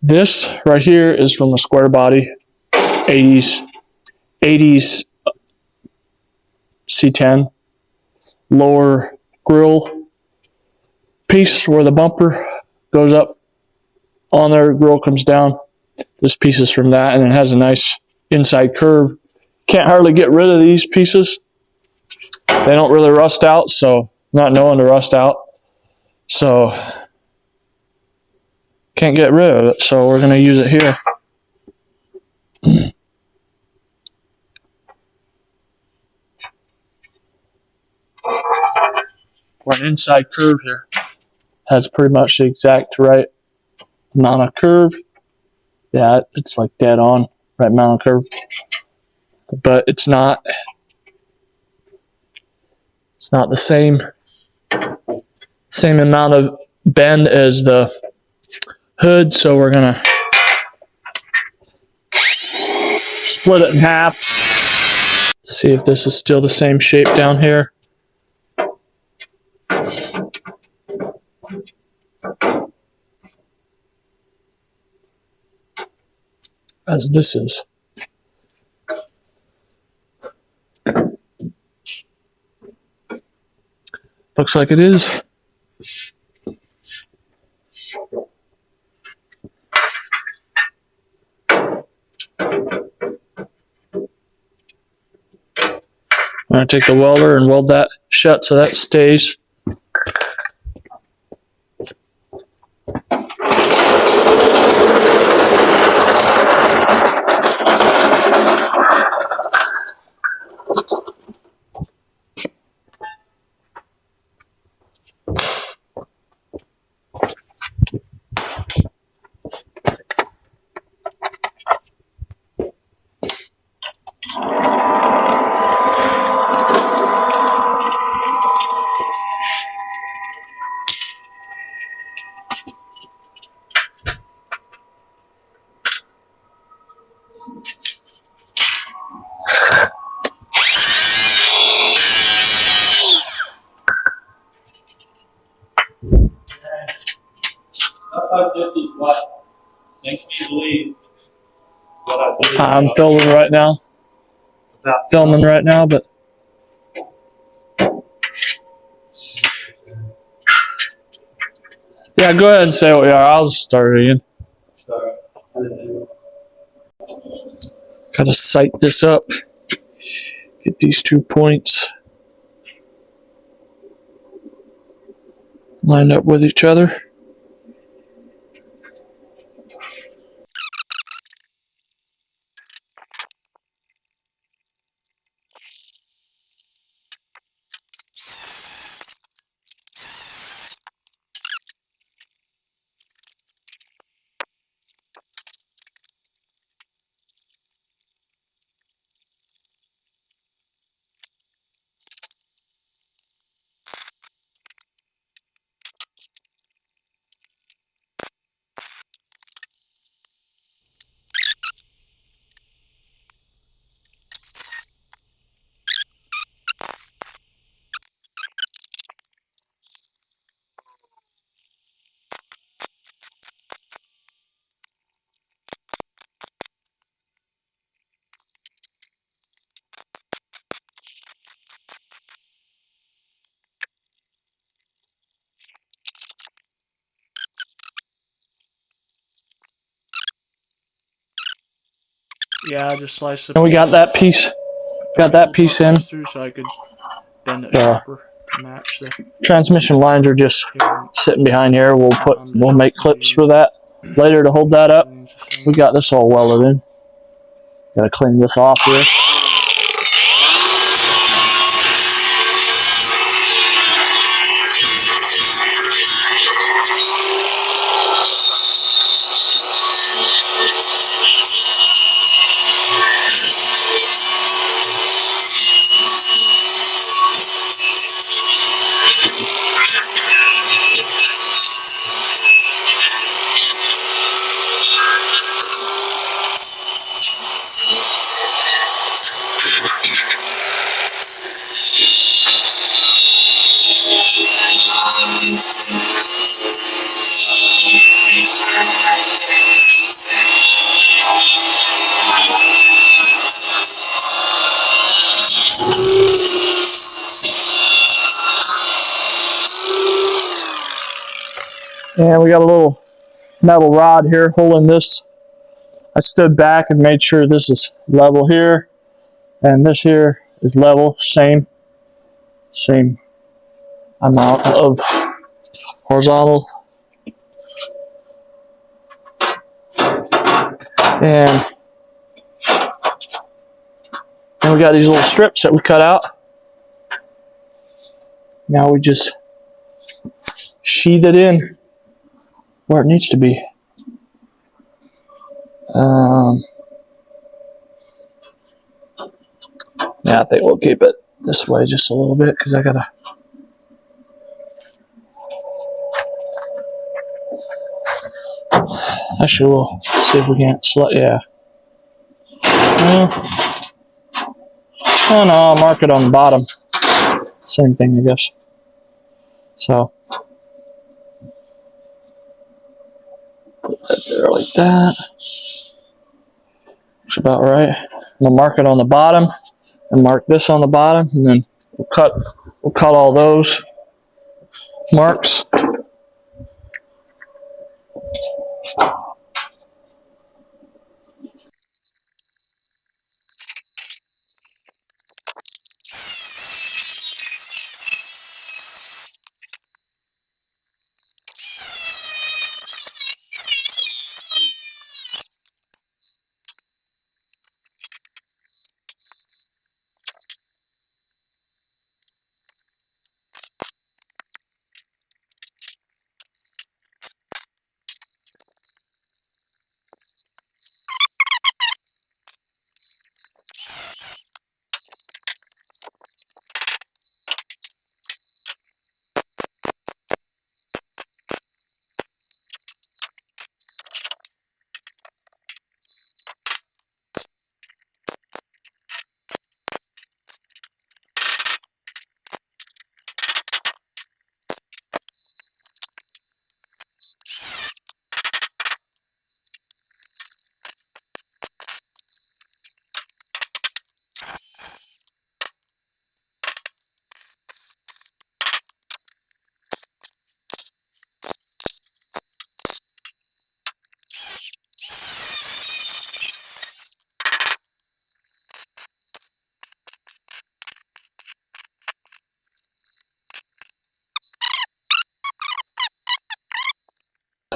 This right here is from the square body 80s C10 lower grill piece where the bumper goes up on there, grill comes down. This piece is from that, and it has a nice inside curve. Can't hardly get rid of these pieces. They don't really rust out, so not knowing to rust out. So can't get rid of it, so we're going to use it here. For an inside curve here. Has pretty much the exact right amount of curve. Yeah, it's like dead on, right amount of curve. But it's not the same amount of bend as the hood, so we're gonna split it in half. See if this is still the same shape down here. As this is. Looks like it is. I'm going to take the welder and weld that shut so that stays. This is what makes me believe what I believe. I'm filming right now. But yeah, go ahead and say what you are. I'll start again. Gotta sight this up. Get these 2 points lined up with each other. Yeah, just slice it. And we got that piece. Got that piece in. So I could bend it sharper to match the Transmission lines are just sitting behind here. We'll make clips for that later to hold that up. We got this all welded in. Gotta clean this off here. And we got a little metal rod here holding this. I stood back and made sure this is level here, and this here is level, same amount of horizontal. And we got these little strips that we cut out. Now we just sheathe it in where it needs to be. Yeah, I think we'll keep it this way just a little bit because I gotta. Actually, we'll see if we can't select. Yeah. Oh no, I'll mark it on the bottom. Same thing, I guess. So put that there like that. Looks about right. I'm gonna mark it on the bottom and mark this on the bottom, and then we'll cut all those marks.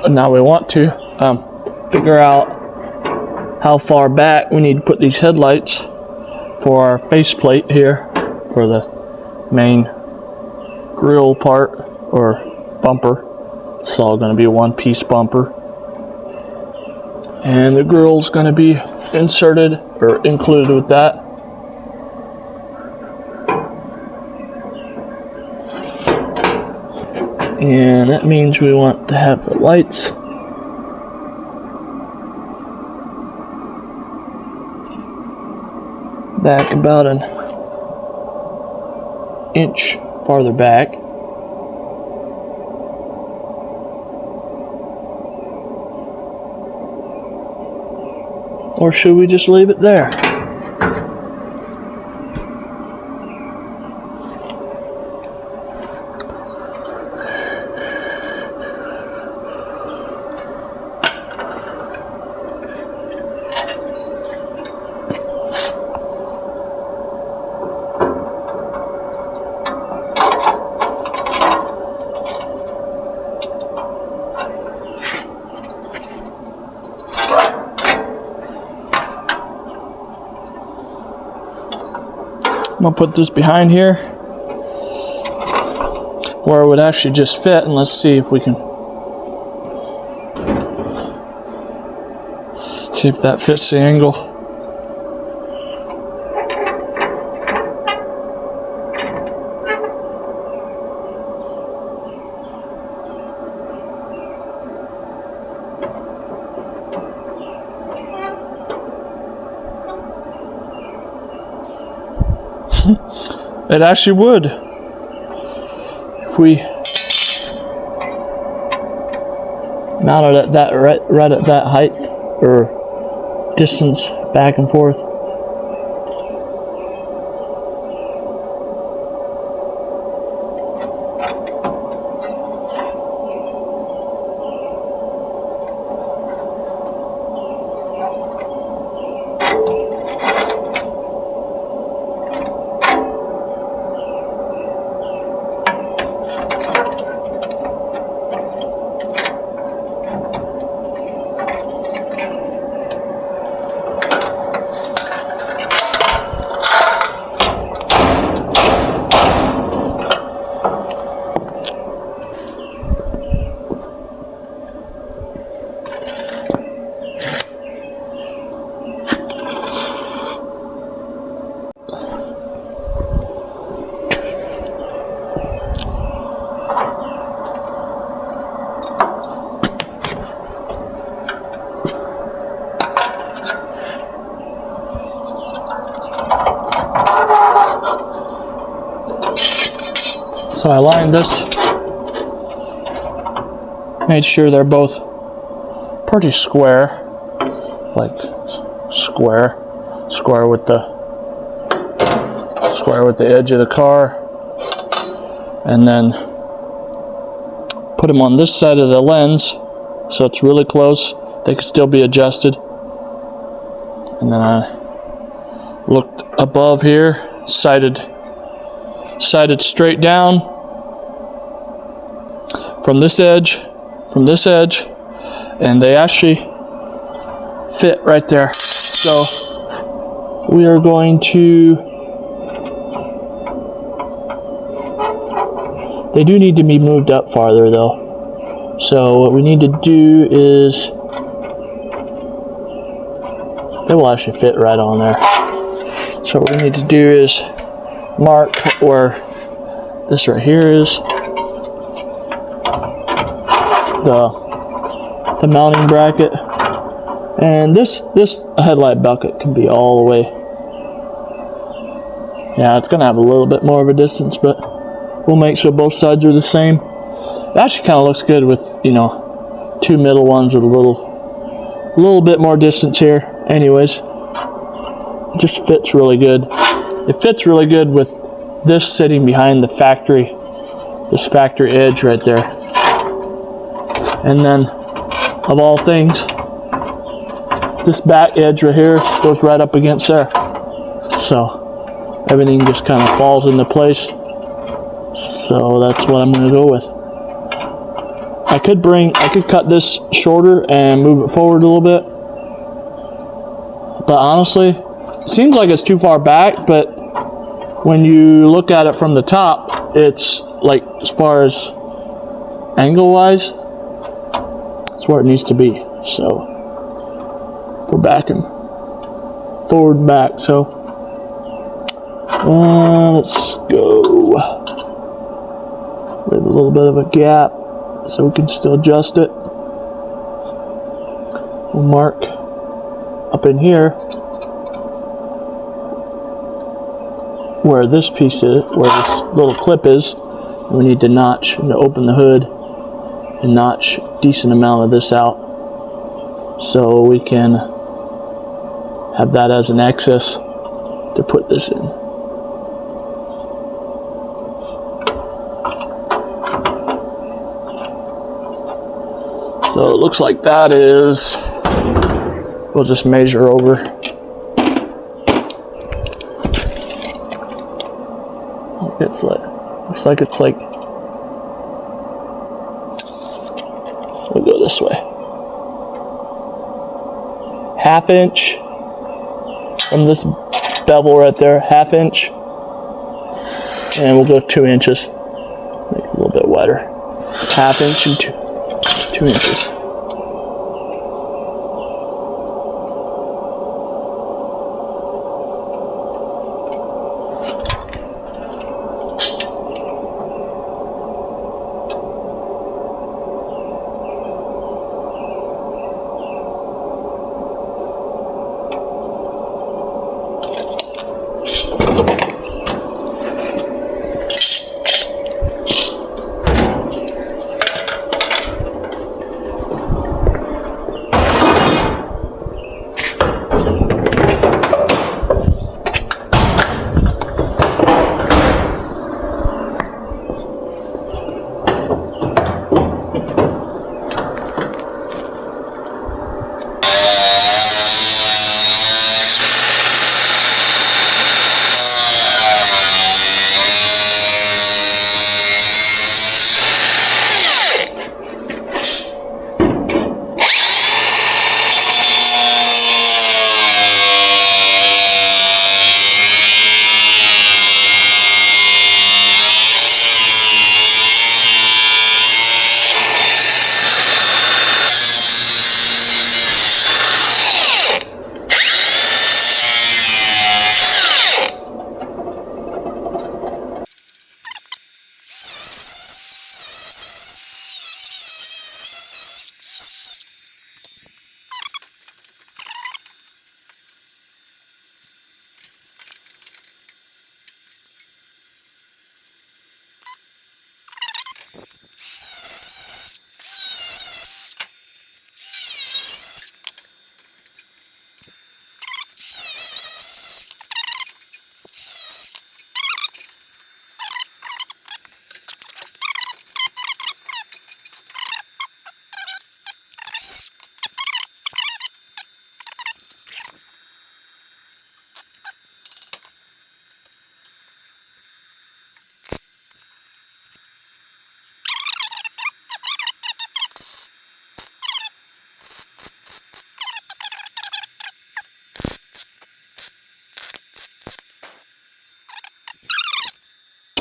Now we want to figure out how far back we need to put these headlights for our faceplate here for the main grill part or bumper. It's all going to be a one-piece bumper, and the grill's going to be inserted or included with that. And that means we want to have the lights back about an inch farther back. Or should we just leave it there? I'm gonna put this behind here where it would actually just fit, and let's see if we can see if that fits the angle. It actually would. If we mounted at that right at that height or distance back and forth. So I lined this, made sure they're both pretty square, like square with the edge of the car, and then put them on this side of the lens so it's really close. They could still be adjusted. And then I looked above here, sighted straight down from this edge, and they actually fit right there. So we are going to, they do need to be moved up farther though. So what we need to do is, it will actually fit right on there. So what we need to do is mark where this right here is, the mounting bracket, and this headlight bucket can be all the way. Yeah, it's gonna have a little bit more of a distance, but we'll make sure both sides are the same. It actually kind of looks good with, you know, two middle ones with a little bit more distance here. Anyways, it just fits really good. It fits really good with this sitting behind the factory, this factory edge right there. And then, of all things, this back edge right here goes right up against there. So everything just kind of falls into place. So that's what I'm going to go with. I could cut this shorter and move it forward a little bit. But honestly, it seems like it's too far back, but when you look at it from the top, it's like, as far as angle wise, it's where it needs to be. So we're backing forward and back. So let's go. Leave a little bit of a gap so we can still adjust it. We'll mark up in here where this piece is, where this little clip is. We need to notch and to open the hood and notch a decent amount of this out so we can have that as an excess to put this in. So it looks like that is, we'll just measure over. It's like, looks like it's like, we'll go this way. 1/2 inch from this bevel right there, 1/2 inch. And we'll go 2 inches. Make it a little bit wider. 1/2 inch and 2 inches.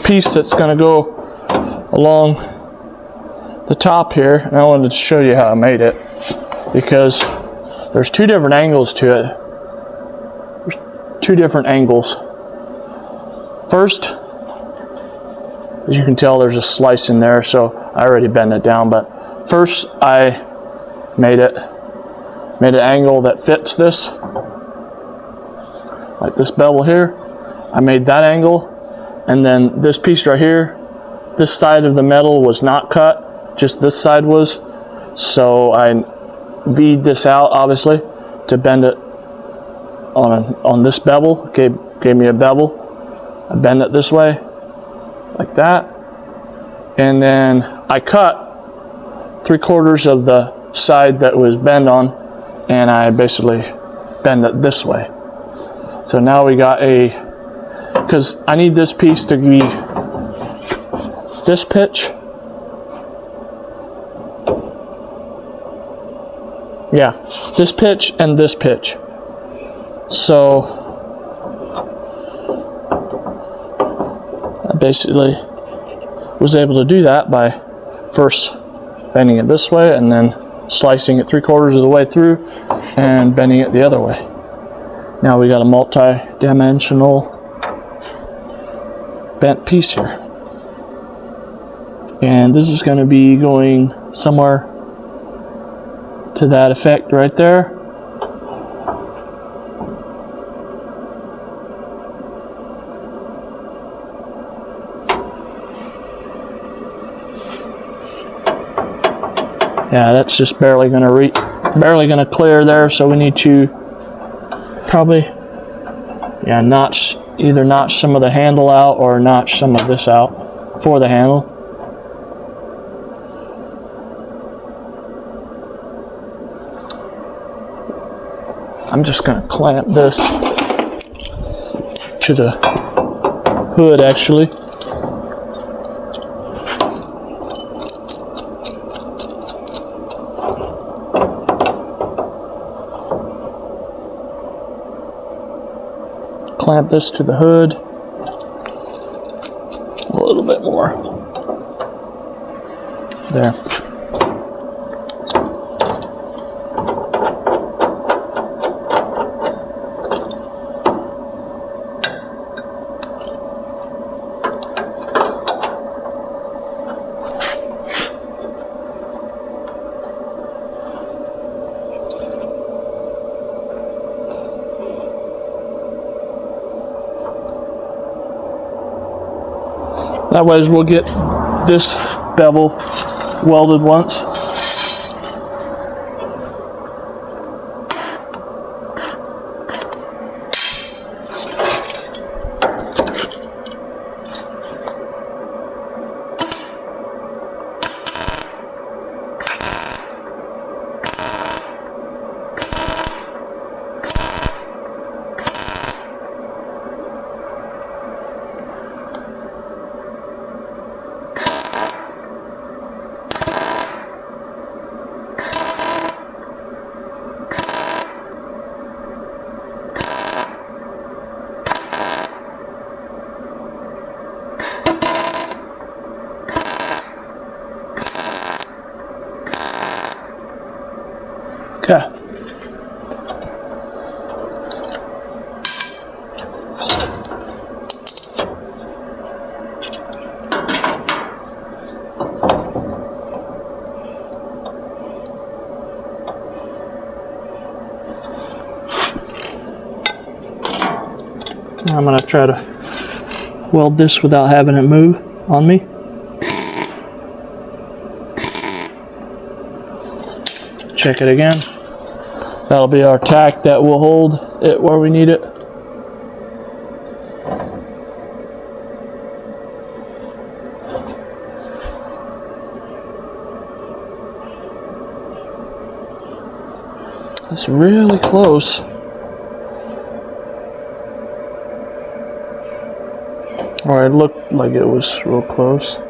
piece that's going to go along the top here, and I wanted to show you how I made it, because there's two different angles to it. There's two different angles. First, as you can tell, there's a slice in there, so I already bent it down, but first I made an angle that fits this, like this bevel here. I made that angle, and then this piece right here, this side of the metal was not cut, just this side was, so I V'd this out, obviously, to bend it on this bevel. Gave me a bevel. I bend it this way, like that, and then I cut 3/4 of the side that was bent on, and I basically bend it this way. So now we got because I need this piece to be this pitch. Yeah, this pitch and this pitch. So I basically was able to do that by first bending it this way and then slicing it 3/4 of the way through and bending it the other way. Now we got a multi-dimensional bent piece here. And this is going to be going somewhere to that effect right there. Yeah, that's just barely going to clear there, so we need to probably either notch some of the handle out or notch some of this out for the handle. I'm just going to clamp this to the hood, actually. Clamp this to the hood a little bit more. There. That way we'll get this bevel welded once. Okay. Now I'm going to try to weld this without having it move on me. Check it again. That'll be our tack that will hold it where we need it. It's really close. Or it looked like it was real close.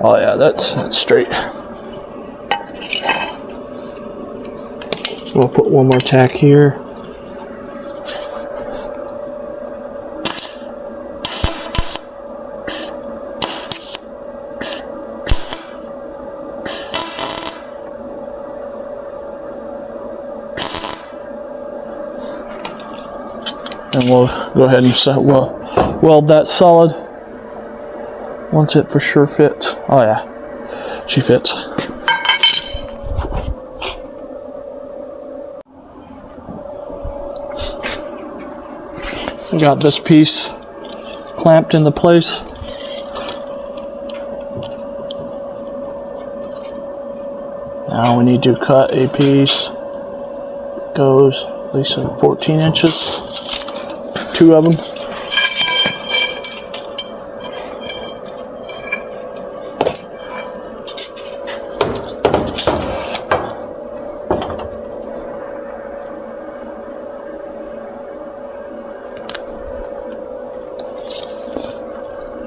Oh yeah, that's straight. We'll put one more tack here. And we'll go ahead and weld that solid once it for sure fits. Oh yeah, she fits. We got this piece clamped into place. Now we need to cut a piece. Goes at least 14 inches. 2 of them.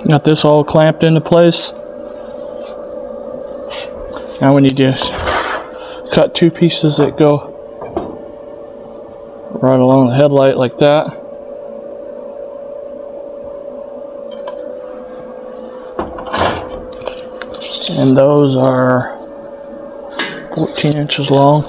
Got this all clamped into place. Now we need to cut 2 pieces that go right along the headlight like that. And those are 14 inches long.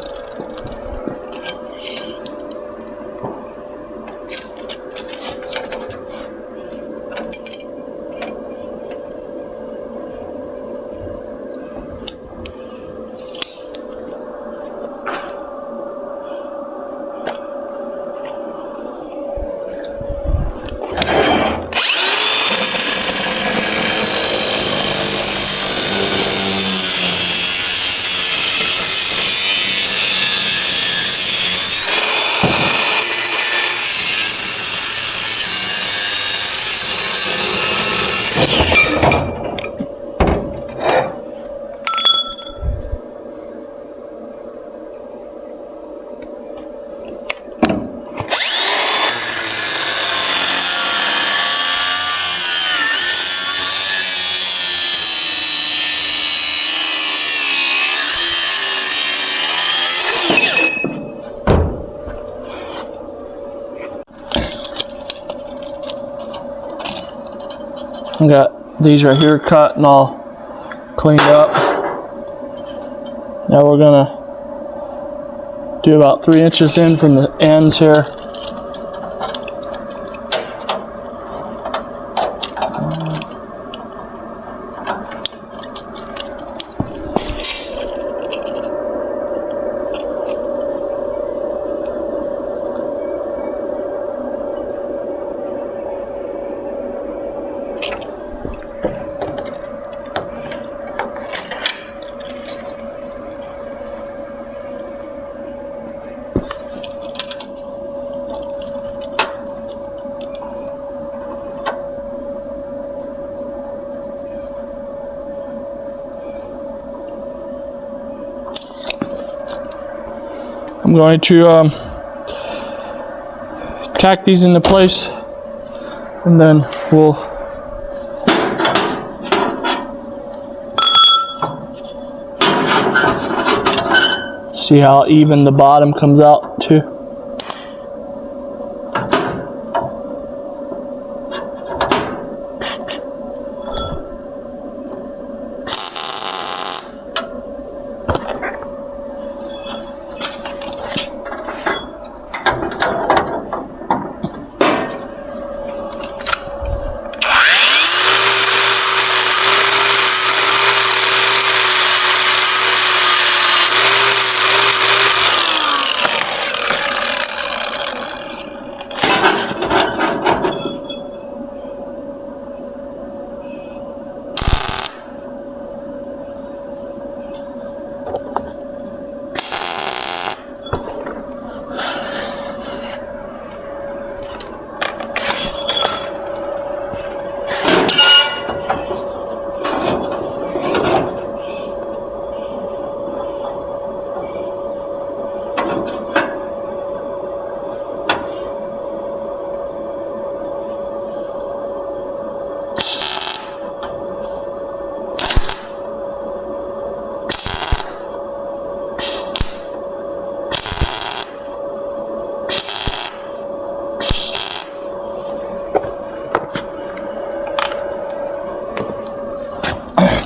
I got these right here cut and all cleaned up. Now we're gonna do about 3 inches in from the ends here. I'm going to tack these into place, and then we'll see how even the bottom comes out too.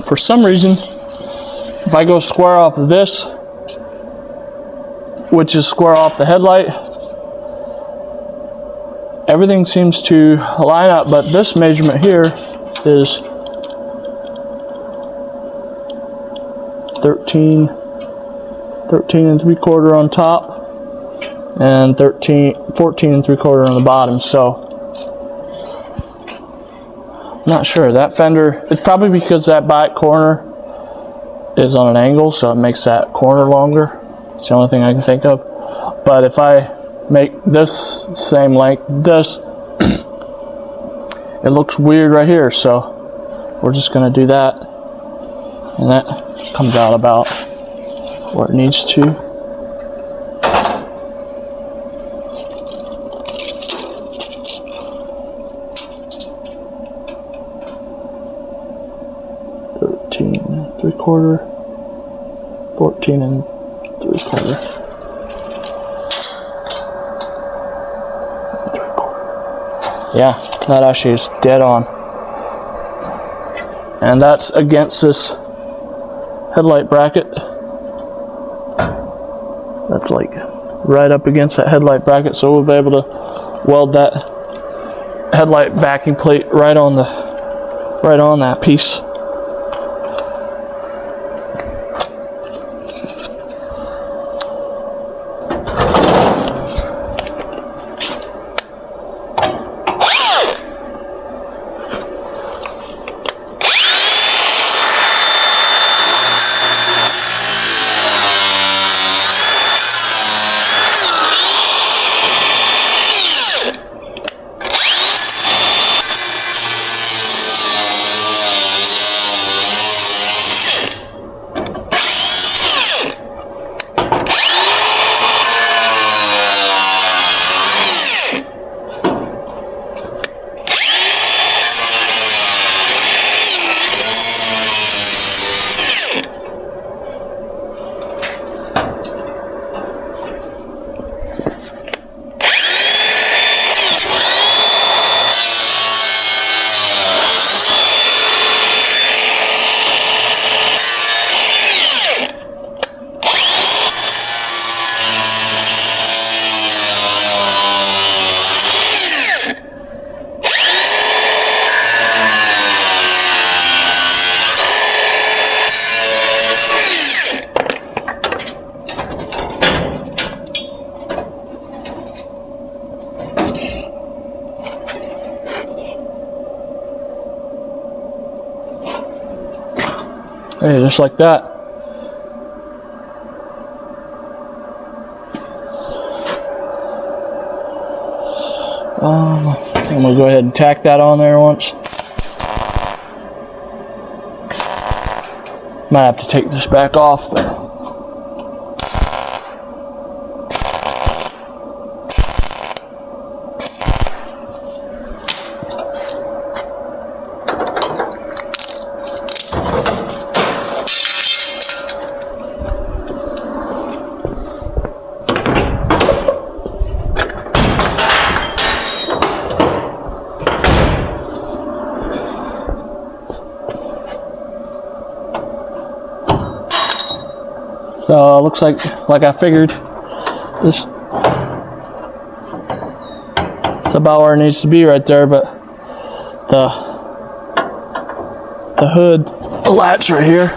For some reason, if I go square off of this, which is square off the headlight, everything seems to line up, but this measurement here is 13 and 3/4 on top and 14 and 3/4 on the bottom. So I'm not sure. That fender, it's probably because that back corner is on an angle, so it makes that corner longer. It's the only thing I can think of. But if I make this same length, this, it looks weird right here, so we're just going to do that, and that comes out about where it needs to. And 3/4, 14 and 3/4. Yeah, that actually is dead on. And that's against this headlight bracket. That's like right up against that headlight bracket, so we'll be able to weld that headlight backing plate right on that piece. Hey, just like that. I'm gonna go ahead and tack that on there once. Might have to take this back off, but so it looks like I figured this it's about where it needs to be right there, but the hood, the latch right here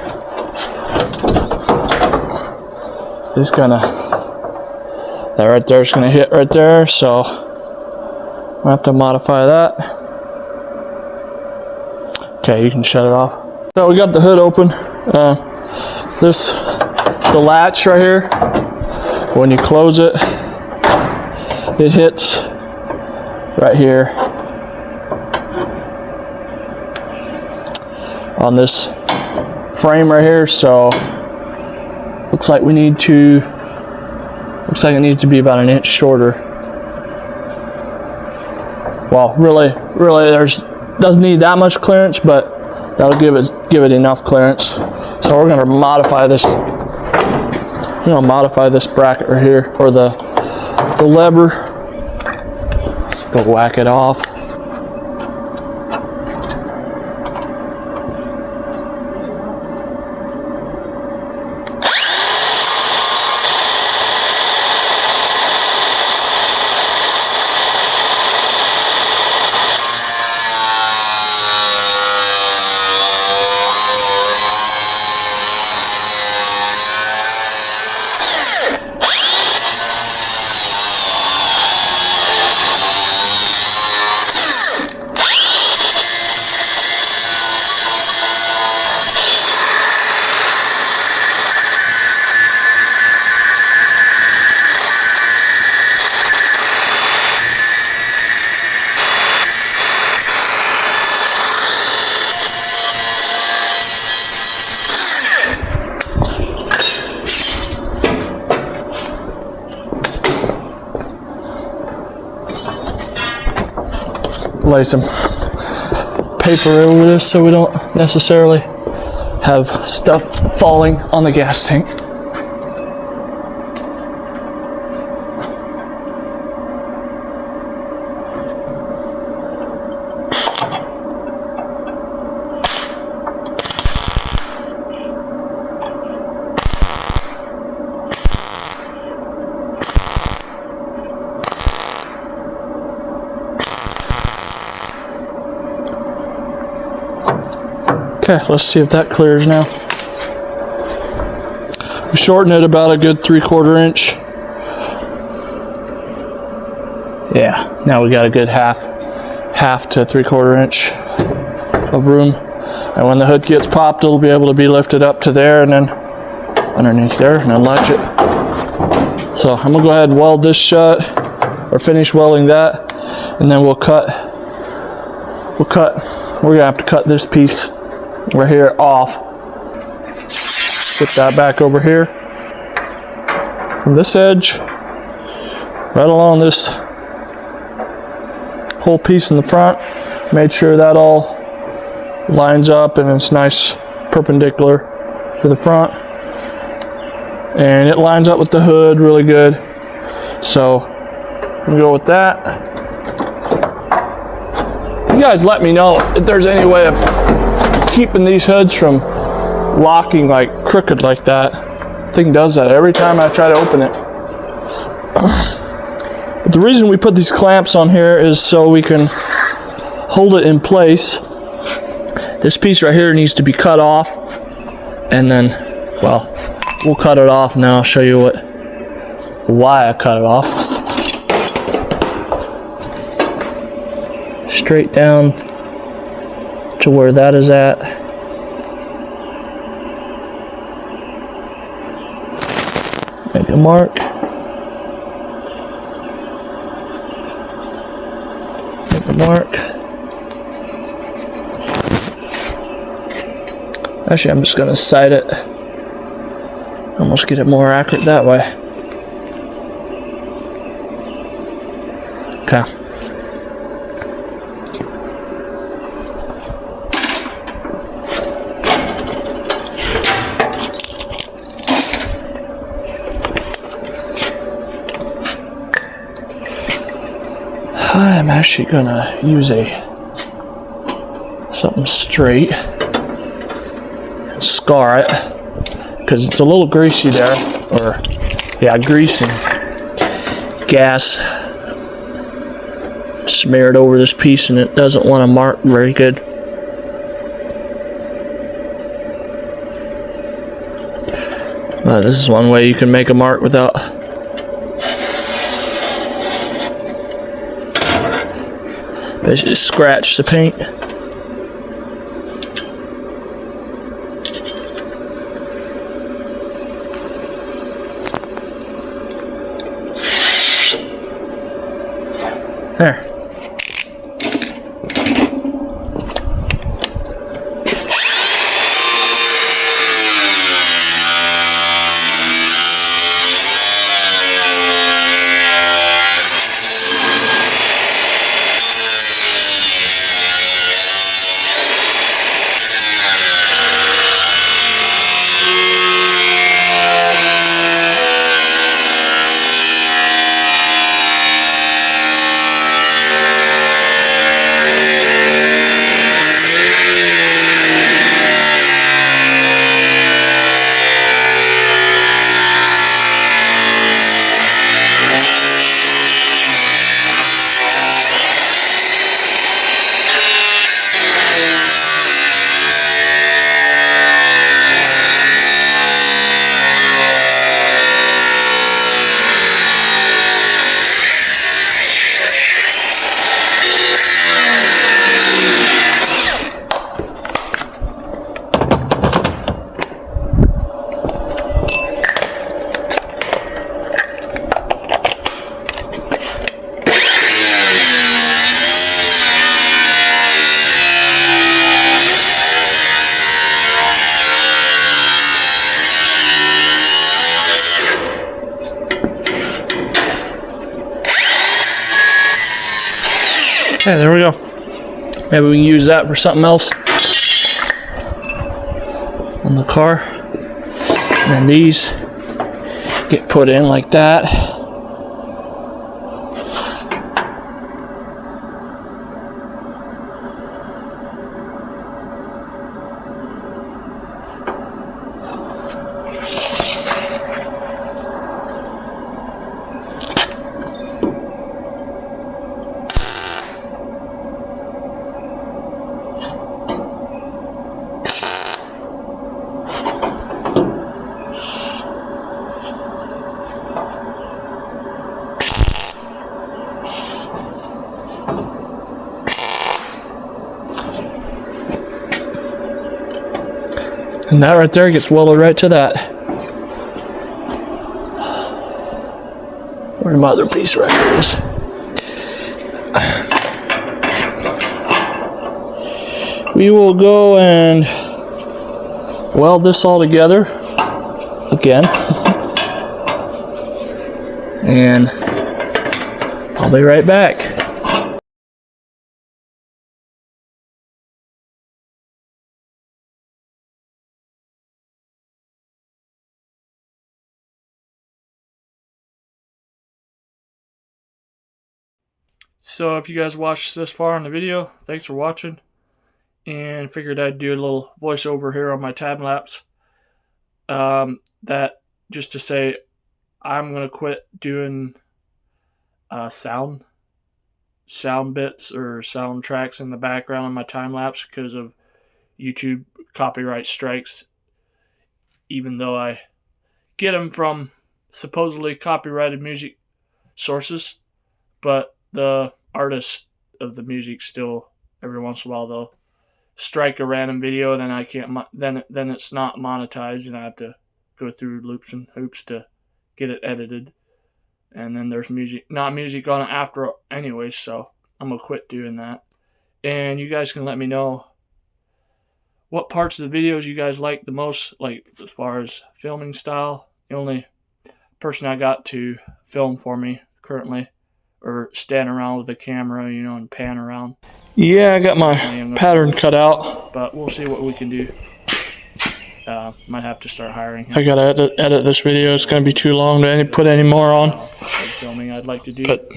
is gonna, that right there is gonna hit right there, so I have to modify that. Okay, you can shut it off. So we got the hood open. The latch right here, when you close it, it hits right here on this frame right here, so looks like it needs to be about an inch shorter. Well, really doesn't need that much clearance, but that'll give it enough clearance. So we're gonna modify this. I'm gonna modify this bracket right here, or the lever. Let's go whack it off. lay some paper over this so we don't necessarily have stuff falling on the gas tank. Okay, let's see if that clears now. We shorten it about a good 3/4 inch. Yeah, now we got a good half to 3/4 inch of room. And when the hood gets popped, it'll be able to be lifted up to there and then underneath there and then latch it. So I'm gonna go ahead and weld this shut, or finish welding that, and then we're gonna have to cut this piece right here off. Get that back over here from this edge right along this whole piece in the front. Made sure that all lines up and it's nice perpendicular to the front, and it lines up with the hood really good. So we'll go with that. You guys let me know if there's any way of keeping these hoods from locking like crooked like that. Thing does that every time I try to open it. But the reason we put these clamps on here is so we can hold it in place. This piece right here needs to be cut off, and then, well, we'll cut it off and then I'll show you why I cut it off. Straight down to where that is at. Make a mark. Make a mark. Actually, I'm just going to sight it. Almost get it more accurate that way. Okay. I'm actually gonna use something straight and scar it because it's a little greasy there, or yeah, grease and gas smeared over this piece and it doesn't want to mark very good. This is one way you can make a mark without basically scratch the paint. There. Okay, there we go. Maybe we can use that for something else on the car. And then these get put in like that. And that right there gets welded right to that. Where my other piece right here is. We will go and weld this all together again. And I'll be right back. So if you guys watched this far in the video, thanks for watching. And figured I'd do a little voiceover here on my time lapse. That just to say I'm gonna quit doing sound bits or sound tracks in the background on my time lapse because of YouTube copyright strikes. Even though I get them from supposedly copyrighted music sources, but the artists of the music still every once in a while they'll strike a random video, then I can't. Then it's not monetized, and I have to go through loops and hoops to get it edited. And then there's not music on it after, anyway. So I'm gonna quit doing that. And you guys can let me know what parts of the videos you guys like the most, like as far as filming style. The only person I got to film for me currently, or stand around with the camera, and pan around. Yeah, I got my pattern cut out. But we'll see what we can do. Might have to start hiring him. I gotta edit this video. It's gonna be too long to put any more on. Filming I'd like to do. But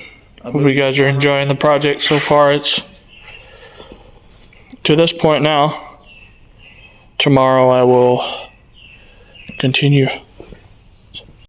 hope you guys are enjoying the project so far. It's to this point now. Tomorrow I will continue.